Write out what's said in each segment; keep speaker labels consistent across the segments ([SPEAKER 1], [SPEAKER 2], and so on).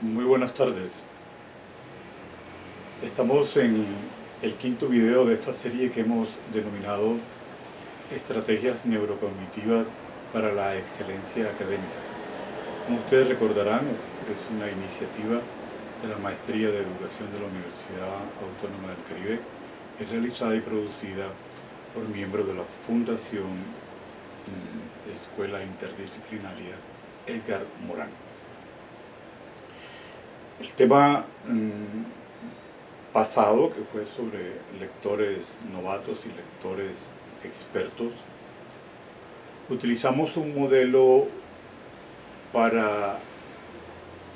[SPEAKER 1] Muy buenas tardes. Estamos en el quinto video de esta serie que hemos denominado Estrategias Neurocognitivas para la Excelencia Académica. Como ustedes recordarán, es una iniciativa de la Maestría de Educación de la Universidad Autónoma del Caribe. Es realizada y producida por miembros de la Fundación Escuela Interdisciplinaria Edgar Morán. El tema pasado, que fue sobre lectores novatos y lectores expertos, utilizamos un modelo para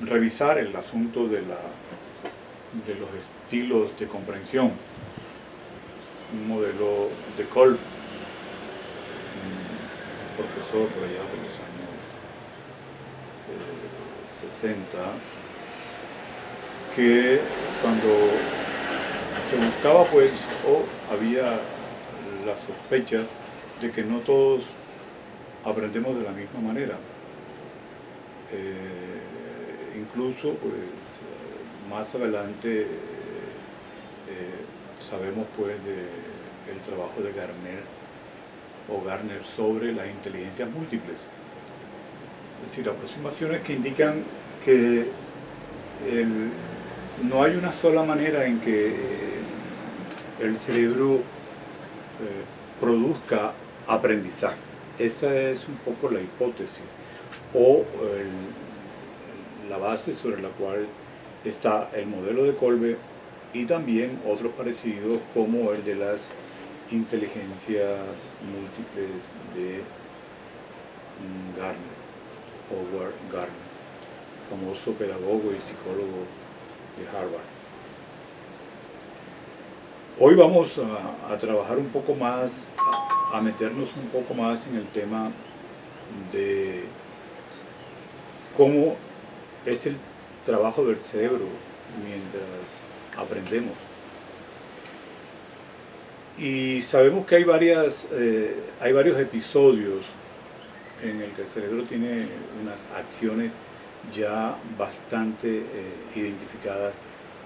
[SPEAKER 1] revisar el asunto de los estilos de comprensión, un modelo de Kolb, un profesor por allá de los años 60, que cuando se buscaba había la sospecha de que no todos aprendemos de la misma manera. Incluso más adelante sabemos del trabajo de Gardner sobre las inteligencias múltiples, es decir, aproximaciones que indican que no hay una sola manera en que el cerebro produzca aprendizaje. Esa es un poco la hipótesis o la base sobre la cual está el modelo de Kolbe y también otros parecidos como el de las inteligencias múltiples de Gardner, Howard Gardner, famoso pedagogo y psicólogo de Harvard. Hoy vamos a trabajar un poco más, a meternos un poco más en el tema de cómo es el trabajo del cerebro mientras aprendemos. Y sabemos que hay varios episodios en el que el cerebro tiene unas acciones ya bastante identificadas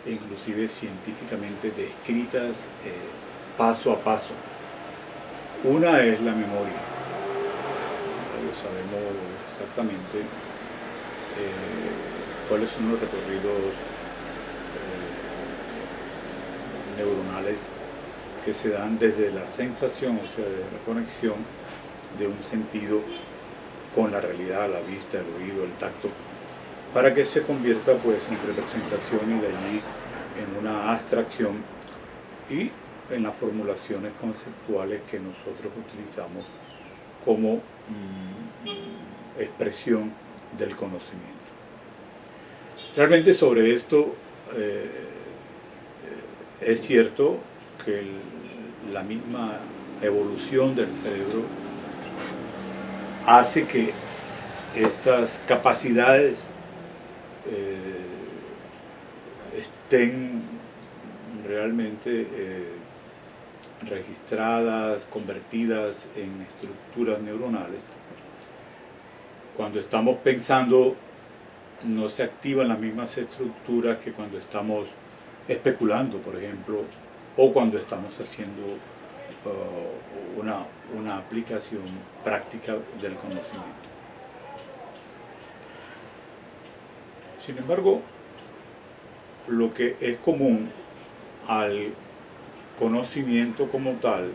[SPEAKER 1] e inclusive científicamente descritas paso a paso. Una es la memoria. Sabemos exactamente cuáles son los recorridos neuronales que se dan desde la sensación, o sea, desde la conexión de un sentido con la realidad, la vista, el oído, el tacto, para que se convierta en representación y de allí en una abstracción y en las formulaciones conceptuales que nosotros utilizamos como expresión del conocimiento. Realmente sobre esto es cierto que la misma evolución del cerebro hace que estas capacidades estén realmente registradas, convertidas en estructuras neuronales. Cuando estamos pensando, no se activan las mismas estructuras que cuando estamos especulando, por ejemplo, o cuando estamos haciendo una aplicación práctica del conocimiento. Sin embargo, lo que es común al conocimiento como tal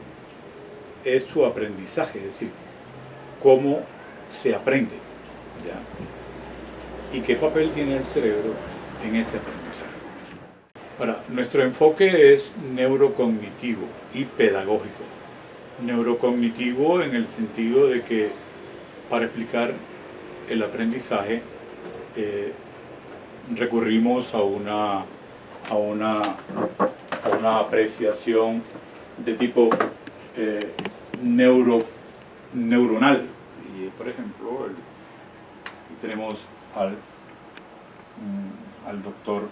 [SPEAKER 1] es su aprendizaje, es decir, cómo se aprende, ¿ya? Y qué papel tiene el cerebro en ese aprendizaje. Ahora, nuestro enfoque es neurocognitivo y pedagógico. Neurocognitivo en el sentido de que para explicar el aprendizaje recurrimos a una apreciación de tipo neuronal. Y por ejemplo, aquí tenemos al doctor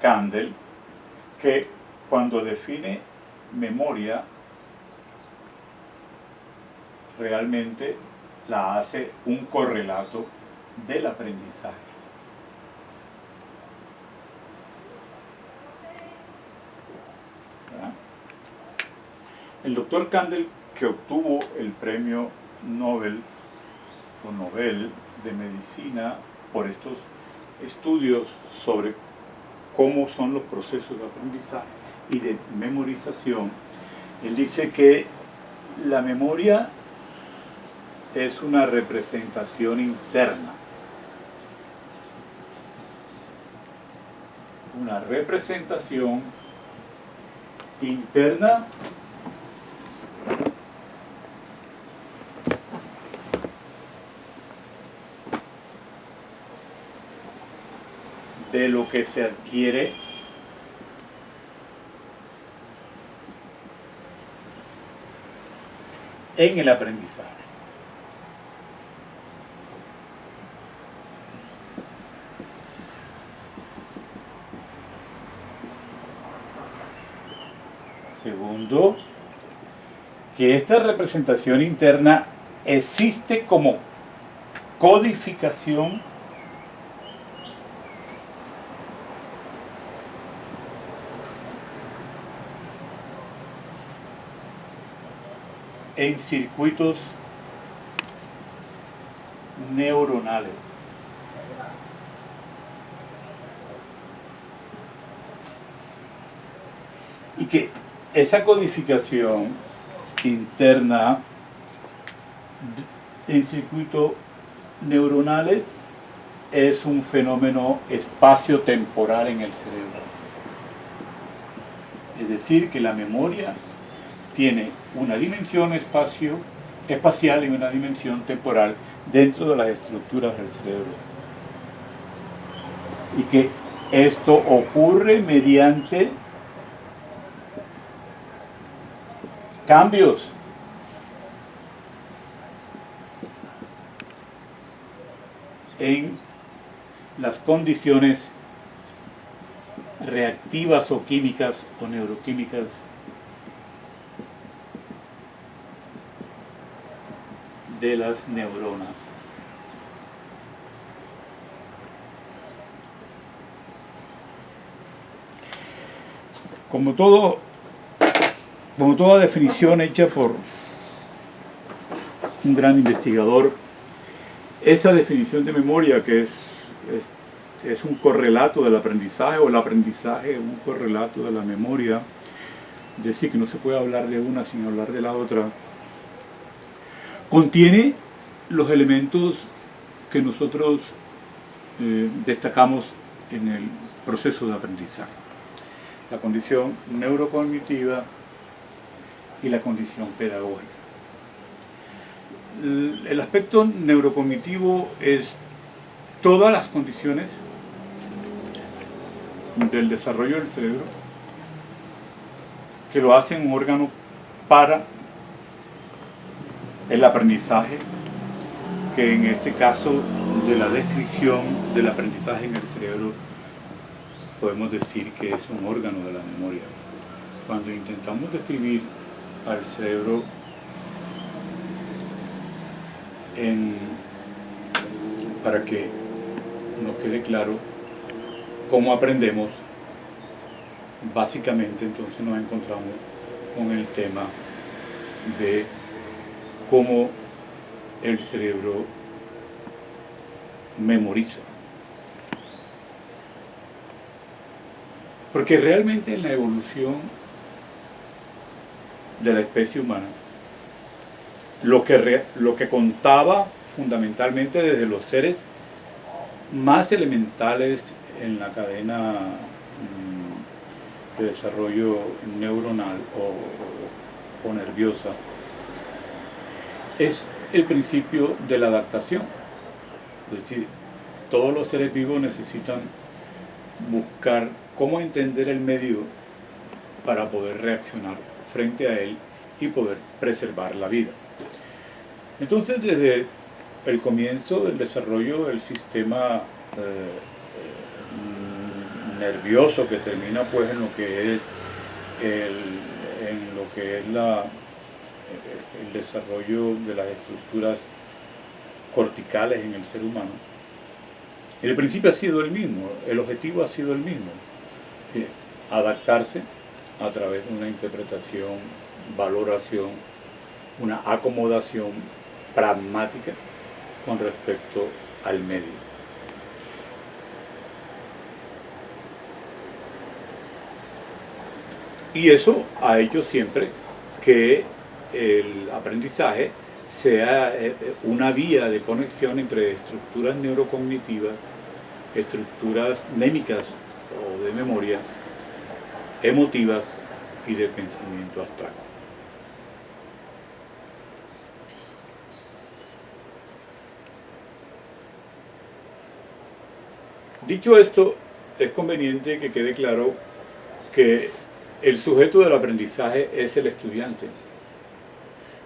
[SPEAKER 1] Kandel, que cuando define memoria realmente la hace un correlato del aprendizaje. ¿Verdad? El doctor Kandel, que obtuvo el premio Nobel de Medicina por estos estudios sobre cómo son los procesos de aprendizaje y de memorización, él dice que la memoria es una representación interna. Una representación interna de lo que se adquiere en el aprendizaje. Segundo, que esta representación interna existe como codificación en circuitos neuronales. Y que esa codificación interna en circuitos neuronales es un fenómeno espacio-temporal en el cerebro. Es decir, que la memoria tiene una dimensión espacial y una dimensión temporal dentro de las estructuras del cerebro. Y que esto ocurre mediante cambios en las condiciones reactivas o químicas o neuroquímicas de las neuronas. Como toda definición hecha por un gran investigador, esa definición de memoria, que es un correlato del aprendizaje, o el aprendizaje es un correlato de la memoria, es decir, que no se puede hablar de una sin hablar de la otra, contiene los elementos que nosotros destacamos en el proceso de aprendizaje: la condición neurocognitiva y la condición pedagógica. El aspecto neurocognitivo es todas las condiciones del desarrollo del cerebro que lo hacen un órgano para el aprendizaje, que en este caso de la descripción del aprendizaje en el cerebro podemos decir que es un órgano de la memoria. Cuando intentamos describir al cerebro para que nos quede claro cómo aprendemos, básicamente entonces nos encontramos con el tema de cómo el cerebro memoriza. Porque realmente en la evolución de la especie humana, lo que contaba fundamentalmente desde los seres más elementales en la cadena de desarrollo neuronal o nerviosa, es el principio de la adaptación. Es decir, todos los seres vivos necesitan buscar cómo entender el medio para poder reaccionar frente a él y poder preservar la vida. Entonces, desde el comienzo del desarrollo del sistema nervioso, que termina pues en lo que es el desarrollo de las estructuras corticales en el ser humano, El principio ha sido el mismo, el objetivo ha sido el mismo, que adaptarse a través de una interpretación, valoración, una acomodación pragmática con respecto al medio. Y eso ha hecho siempre que el aprendizaje sea una vía de conexión entre estructuras neurocognitivas, estructuras mnémicas o de memoria, emotivas y del pensamiento abstracto. Dicho esto, es conveniente que quede claro que el sujeto del aprendizaje es el estudiante,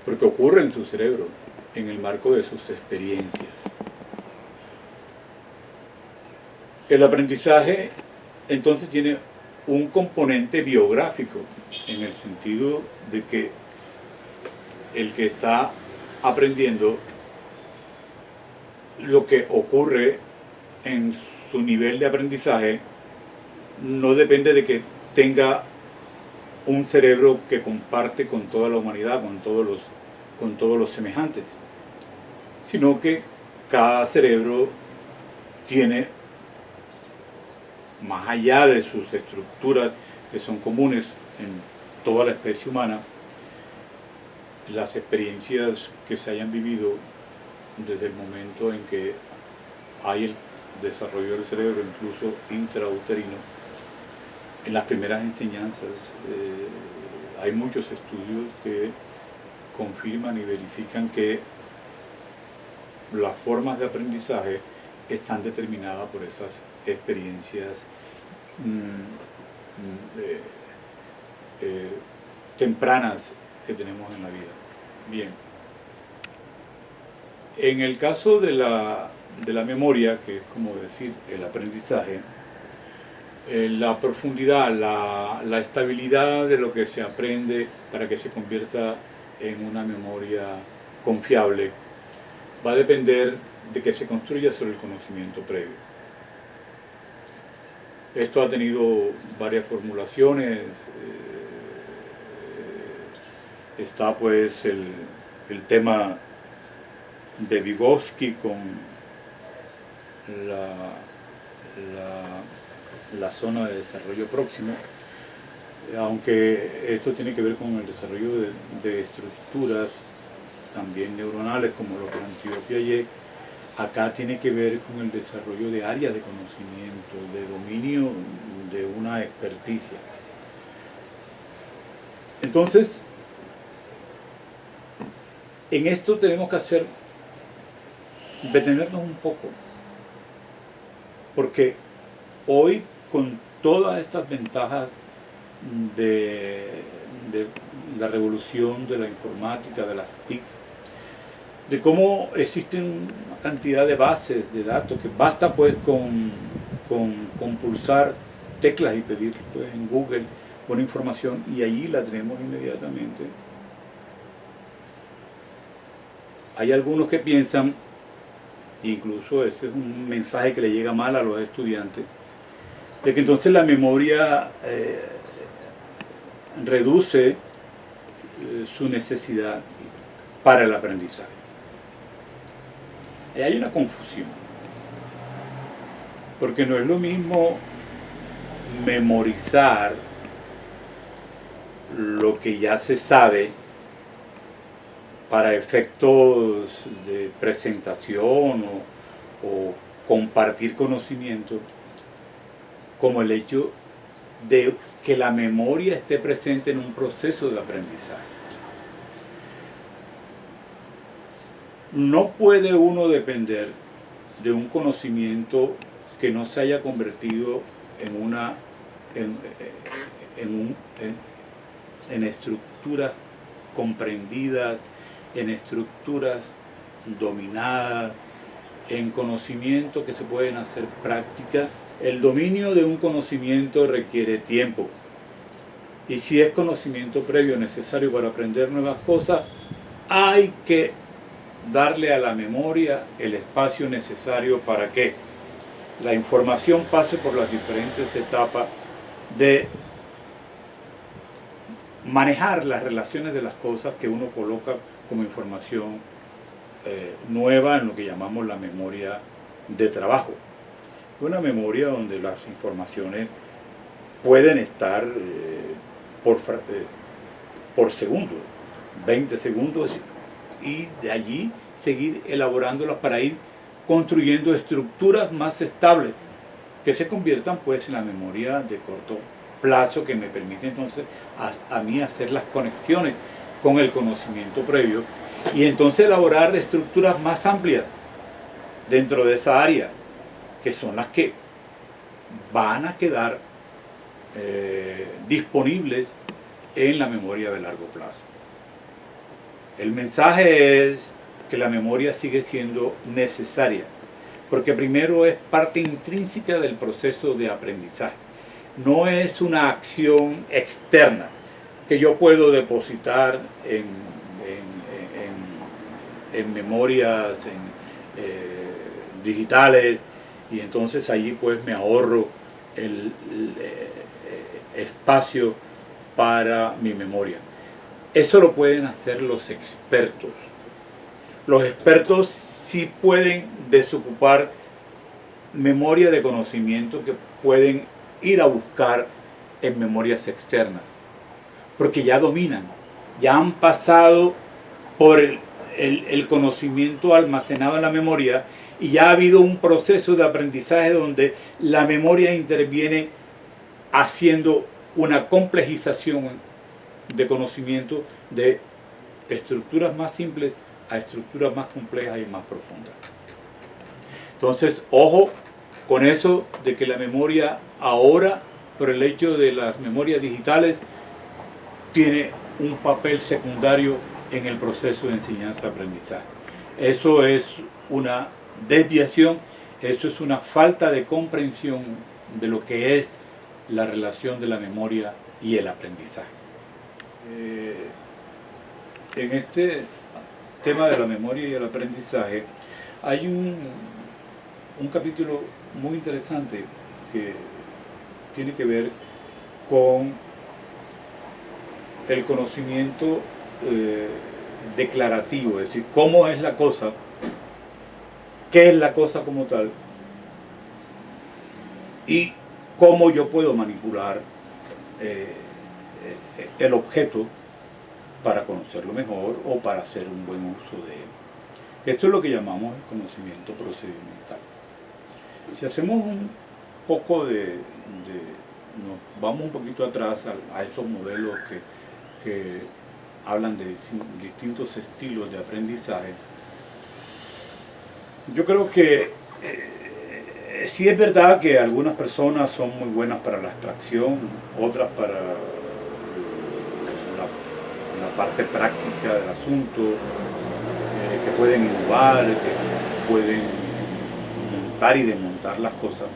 [SPEAKER 1] porque ocurre en su cerebro, en el marco de sus experiencias. El aprendizaje entonces tiene un componente biográfico, en el sentido de que el que está aprendiendo lo que ocurre en su nivel de aprendizaje no depende de que tenga un cerebro que comparte con toda la humanidad, con todos los semejantes, sino que cada cerebro tiene, más allá de sus estructuras que son comunes en toda la especie humana, las experiencias que se hayan vivido desde el momento en que hay el desarrollo del cerebro, incluso intrauterino. En las primeras enseñanzas hay muchos estudios que confirman y verifican que las formas de aprendizaje están determinadas por esas experiencias tempranas que tenemos en la vida. Bien. En el caso de la memoria, que es como decir el aprendizaje, la profundidad, la estabilidad de lo que se aprende para que se convierta en una memoria confiable va a depender de que se construya sobre el conocimiento previo. Esto ha tenido varias formulaciones. Está pues el tema de Vygotsky con la zona de desarrollo próximo, aunque esto tiene que ver con el desarrollo de estructuras también neuronales, como lo planteó Piaget. Acá tiene que ver con el desarrollo de áreas de conocimiento, de dominio, de una experticia. Entonces, en esto tenemos que detenernos un poco, porque hoy, con todas estas ventajas de la revolución de la informática, de las TIC, de cómo existen una cantidad de bases de datos que basta pues con pulsar teclas y pedir pues, en Google una información y allí la tenemos inmediatamente. Hay algunos que piensan, incluso este es un mensaje que le llega mal a los estudiantes, de que entonces la memoria reduce su necesidad para el aprendizaje. Y hay una confusión, porque no es lo mismo memorizar lo que ya se sabe para efectos de presentación o compartir conocimiento, como el hecho de que la memoria esté presente en un proceso de aprendizaje. No puede uno depender de un conocimiento que no se haya convertido en estructuras comprendidas, en estructuras dominadas, en conocimientos que se pueden hacer práctica. El dominio de un conocimiento requiere tiempo. Y si es conocimiento previo necesario para aprender nuevas cosas, hay que darle a la memoria el espacio necesario para que la información pase por las diferentes etapas de manejar las relaciones de las cosas que uno coloca como información nueva en lo que llamamos la memoria de trabajo. Una memoria donde las informaciones pueden estar por segundo, 20 segundos, y de allí seguir elaborándolas para ir construyendo estructuras más estables que se conviertan pues en la memoria de corto plazo, que me permite entonces a mí hacer las conexiones con el conocimiento previo y entonces elaborar estructuras más amplias dentro de esa área, que son las que van a quedar disponibles en la memoria de largo plazo. El mensaje es que la memoria sigue siendo necesaria, porque primero es parte intrínseca del proceso de aprendizaje. No es una acción externa que yo puedo depositar en memorias digitales, y entonces allí pues me ahorro el espacio para mi memoria. Eso lo pueden hacer los expertos. Los expertos sí pueden desocupar memoria de conocimiento que pueden ir a buscar en memorias externas, porque ya dominan, ya han pasado por el conocimiento almacenado en la memoria, y ya ha habido un proceso de aprendizaje donde la memoria interviene haciendo una complejización de conocimiento de estructuras más simples a estructuras más complejas y más profundas. Entonces, ojo con eso de que la memoria ahora, por el hecho de las memorias digitales, tiene un papel secundario en el proceso de enseñanza-aprendizaje. Eso es una desviación, eso es una falta de comprensión de lo que es la relación de la memoria y el aprendizaje. En este tema de la memoria y el aprendizaje hay un capítulo muy interesante que tiene que ver con el conocimiento declarativo, es decir, cómo es la cosa, qué es la cosa como tal, y cómo yo puedo manipular el objeto para conocerlo mejor o para hacer un buen uso de él. Esto es lo que llamamos el conocimiento procedimental. Si hacemos un poco nos vamos un poquito atrás a estos modelos que hablan de distintos estilos de aprendizaje, yo creo que sí es verdad que algunas personas son muy buenas para la abstracción, otras para la parte práctica del asunto, que pueden innovar, que pueden montar y desmontar las cosas.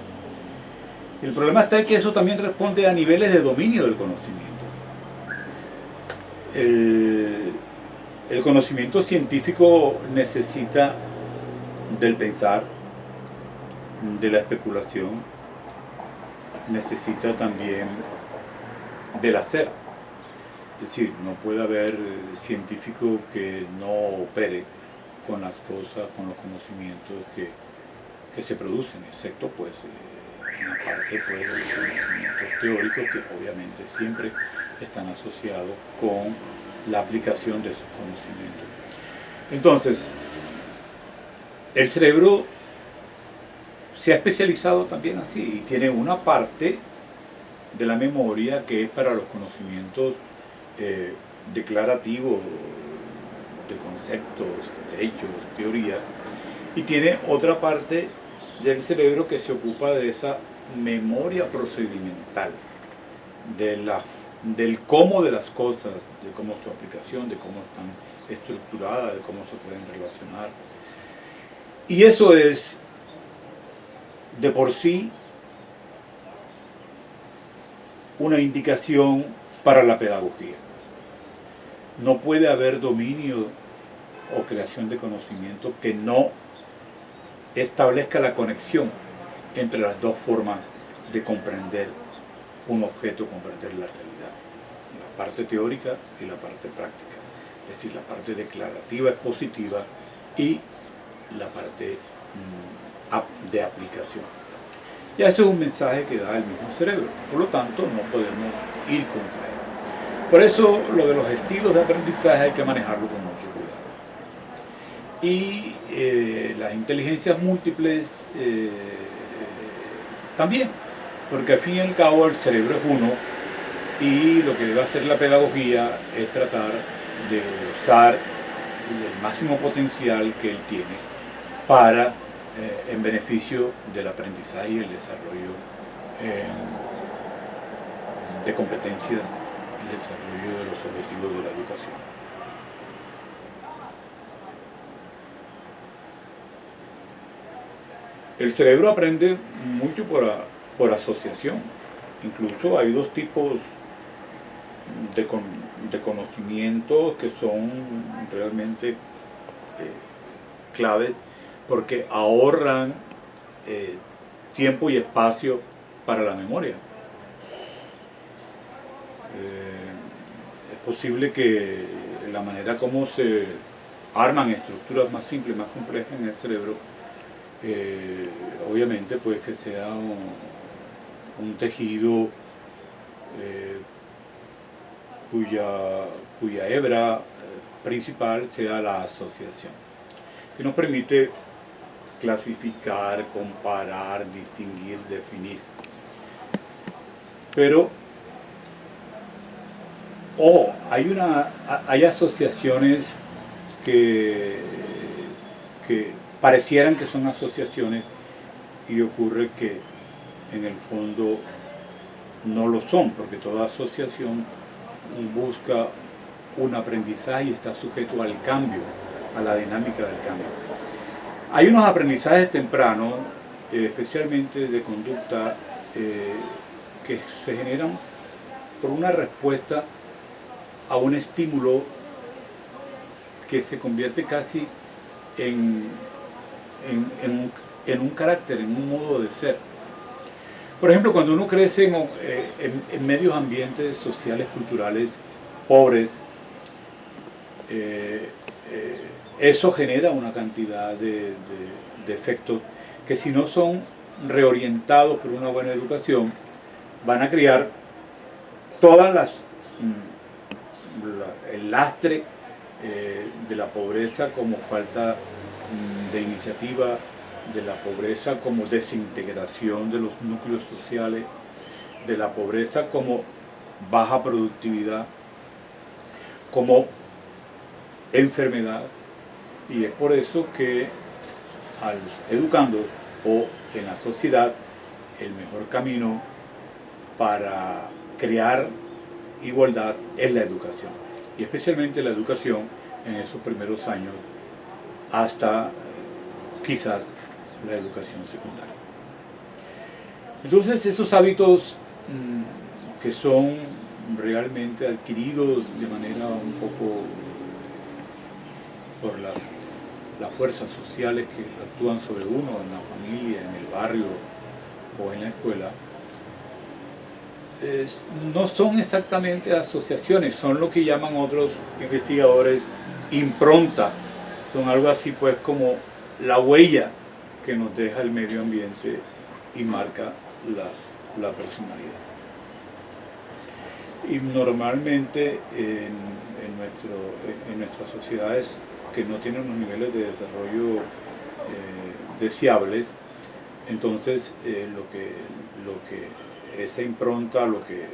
[SPEAKER 1] El problema está en que eso también responde a niveles de dominio del conocimiento. El conocimiento científico necesita del pensar, de la especulación, necesita también del hacer. Es decir, no puede haber científico que no opere con las cosas, con los conocimientos que se producen, excepto pues en la parte pues, de los conocimientos teóricos, que obviamente siempre están asociados con la aplicación de esos conocimientos. Entonces, el cerebro se ha especializado también así, y tiene una parte de la memoria que es para los conocimientos declarativos, de conceptos, de hechos, teoría, y tiene otra parte del cerebro que se ocupa de esa memoria procedimental, del cómo de las cosas, de cómo es su aplicación, de cómo están estructuradas, de cómo se pueden relacionar. Y eso es de por sí una indicación para la pedagogía. No puede haber dominio o creación de conocimiento que no establezca la conexión
[SPEAKER 2] entre las dos formas de comprender un objeto, comprender la realidad. La parte teórica y la parte práctica. Es decir, la parte declarativa, expositiva y la parte de aplicación. Y eso es un mensaje que da el mismo cerebro. Por lo tanto, no podemos ir contra él. Por eso, lo de los estilos de aprendizaje hay que manejarlo con mucho cuidado. Y las inteligencias múltiples también, porque al fin y al cabo el cerebro es uno y lo que debe hacer la pedagogía es tratar de usar el máximo potencial que él tiene para en beneficio del aprendizaje y el desarrollo de competencias, el desarrollo de los objetivos de la educación. El cerebro aprende mucho por asociación. Incluso hay dos tipos de conocimientos que son realmente claves porque ahorran tiempo y espacio para la memoria. Es posible que la manera como se arman estructuras más simples, más complejas en el cerebro, obviamente pues que sea un tejido cuya hebra principal sea la asociación, que nos permite clasificar, comparar, distinguir, definir. Pero, ojo, hay asociaciones que parecieran que son asociaciones y ocurre que en el fondo no lo son, porque toda asociación busca un aprendizaje y está sujeto al cambio, a la dinámica del cambio. Hay unos aprendizajes tempranos, especialmente de conducta, que se generan por una respuesta a un estímulo que se convierte casi en un carácter, en un modo de ser. Por ejemplo, cuando uno crece en medios ambientes sociales, culturales, pobres, eso genera una cantidad de efectos que si no son reorientados por una buena educación, van a crear todas el lastre de la pobreza como falta de iniciativa, de la pobreza como desintegración de los núcleos sociales, de la pobreza como baja productividad, como enfermedad. Y es por eso que a los educandos o en la sociedad el mejor camino para crear igualdad es la educación, y especialmente la educación en esos primeros años hasta quizás la educación secundaria. Entonces esos hábitos que son realmente adquiridos de manera un poco por las fuerzas sociales que actúan sobre uno en la familia, en el barrio o en la escuela, no son exactamente asociaciones, son lo que llaman otros investigadores impronta, son algo así pues como la huella que nos deja el medio ambiente y marca la personalidad. Y normalmente en nuestras sociedades que no tienen unos niveles de desarrollo deseables, entonces lo que esa impronta lo que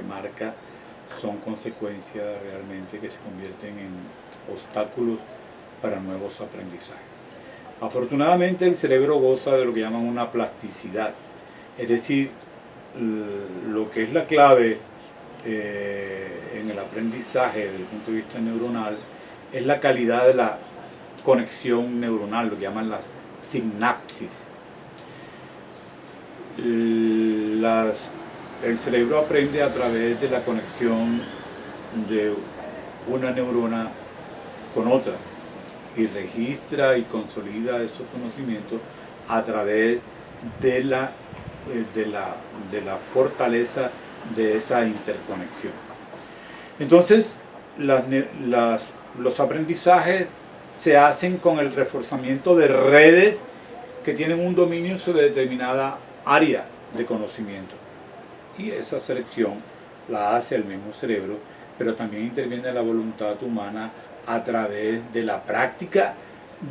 [SPEAKER 2] marca son consecuencias realmente que se convierten en obstáculos para nuevos aprendizajes. Afortunadamente el cerebro goza de lo que llaman una plasticidad, es decir, lo que es la clave en el aprendizaje desde el punto de vista neuronal es la calidad de la conexión neuronal, lo que llaman las sinapsis. El cerebro aprende a través de la conexión de una neurona con otra y registra y consolida esos conocimientos a través de la, de la fortaleza de esa interconexión. Entonces, los aprendizajes se hacen con el reforzamiento de redes que tienen un dominio sobre determinada área de conocimiento. Y esa selección la hace el mismo cerebro, pero también interviene la voluntad humana a través de la práctica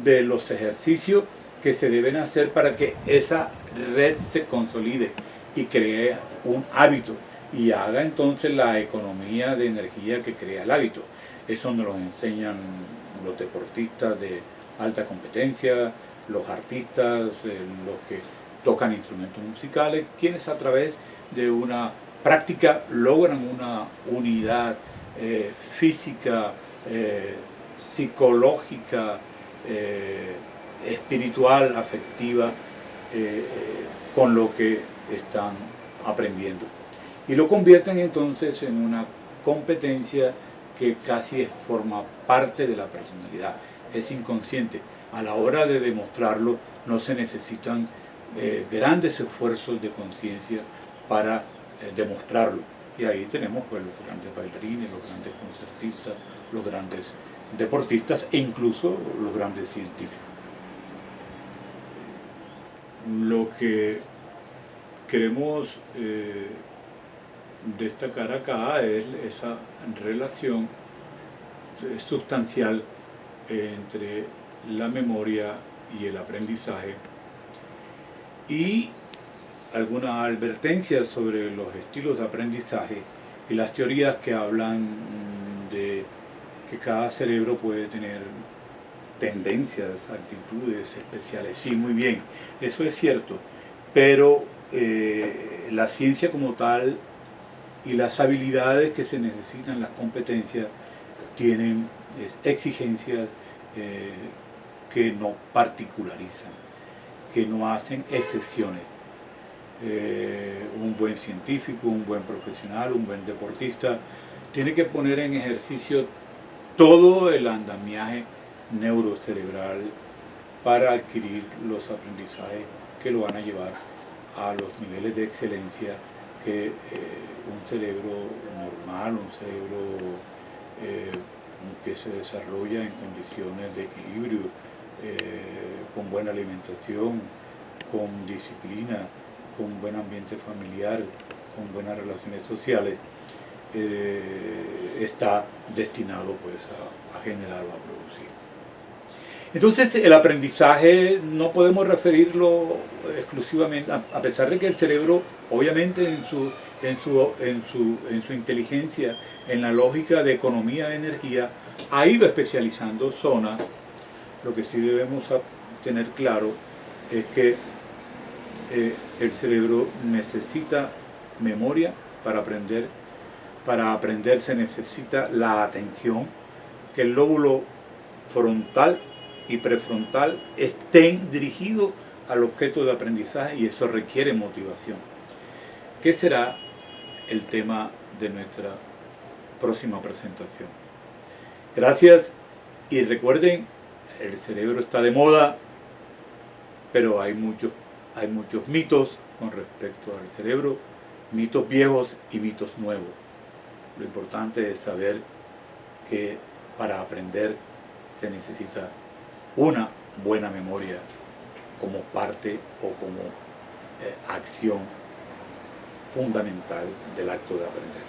[SPEAKER 2] de los ejercicios que se deben hacer para que esa red se consolide y cree un hábito y haga entonces la economía de energía que crea el hábito. Eso nos lo enseñan los deportistas de alta competencia, los artistas, los que tocan instrumentos musicales, quienes a través de una práctica logran una unidad física, psicológica, espiritual, afectiva, con lo que están aprendiendo. Y lo convierten entonces en una competencia que casi forma parte de la personalidad, es inconsciente. A la hora de demostrarlo no se necesitan grandes esfuerzos de conciencia para demostrarlo. Y ahí tenemos pues, los grandes bailarines, los grandes concertistas, los grandes deportistas e incluso los grandes científicos. Lo que queremos destacar acá es esa relación sustancial entre la memoria y el aprendizaje y algunas advertencias sobre los estilos de aprendizaje y las teorías que hablan de que cada cerebro puede tener tendencias, actitudes especiales. Sí, muy bien, eso es cierto, pero la ciencia como tal y las habilidades que se necesitan, las competencias, tienen exigencias que no particularizan, que no hacen excepciones. Un buen científico, un buen profesional, un buen deportista, tiene que poner en ejercicio todo el andamiaje neurocerebral para adquirir los aprendizajes que lo van a llevar a los niveles de excelencia que un cerebro normal, un cerebro que se desarrolla en condiciones de equilibrio, con buena alimentación, con disciplina, con buen ambiente familiar, con buenas relaciones sociales, está destinado pues a generar o a producir. Entonces el aprendizaje no podemos referirlo exclusivamente, a pesar de que el cerebro obviamente en su inteligencia, en la lógica de economía de energía, ha ido especializando zonas. Lo que sí debemos tener claro es que el cerebro necesita memoria para aprender. Para aprender se necesita la atención, que el lóbulo frontal y prefrontal estén dirigidos al objeto de aprendizaje, y eso requiere motivación. ¿Qué será el tema de nuestra próxima presentación? Gracias, y recuerden, el cerebro está de moda, pero hay muchos mitos con respecto al cerebro, mitos viejos y mitos nuevos. Lo importante es saber que para aprender se necesita una buena memoria como parte o como acción fundamental del acto de aprender.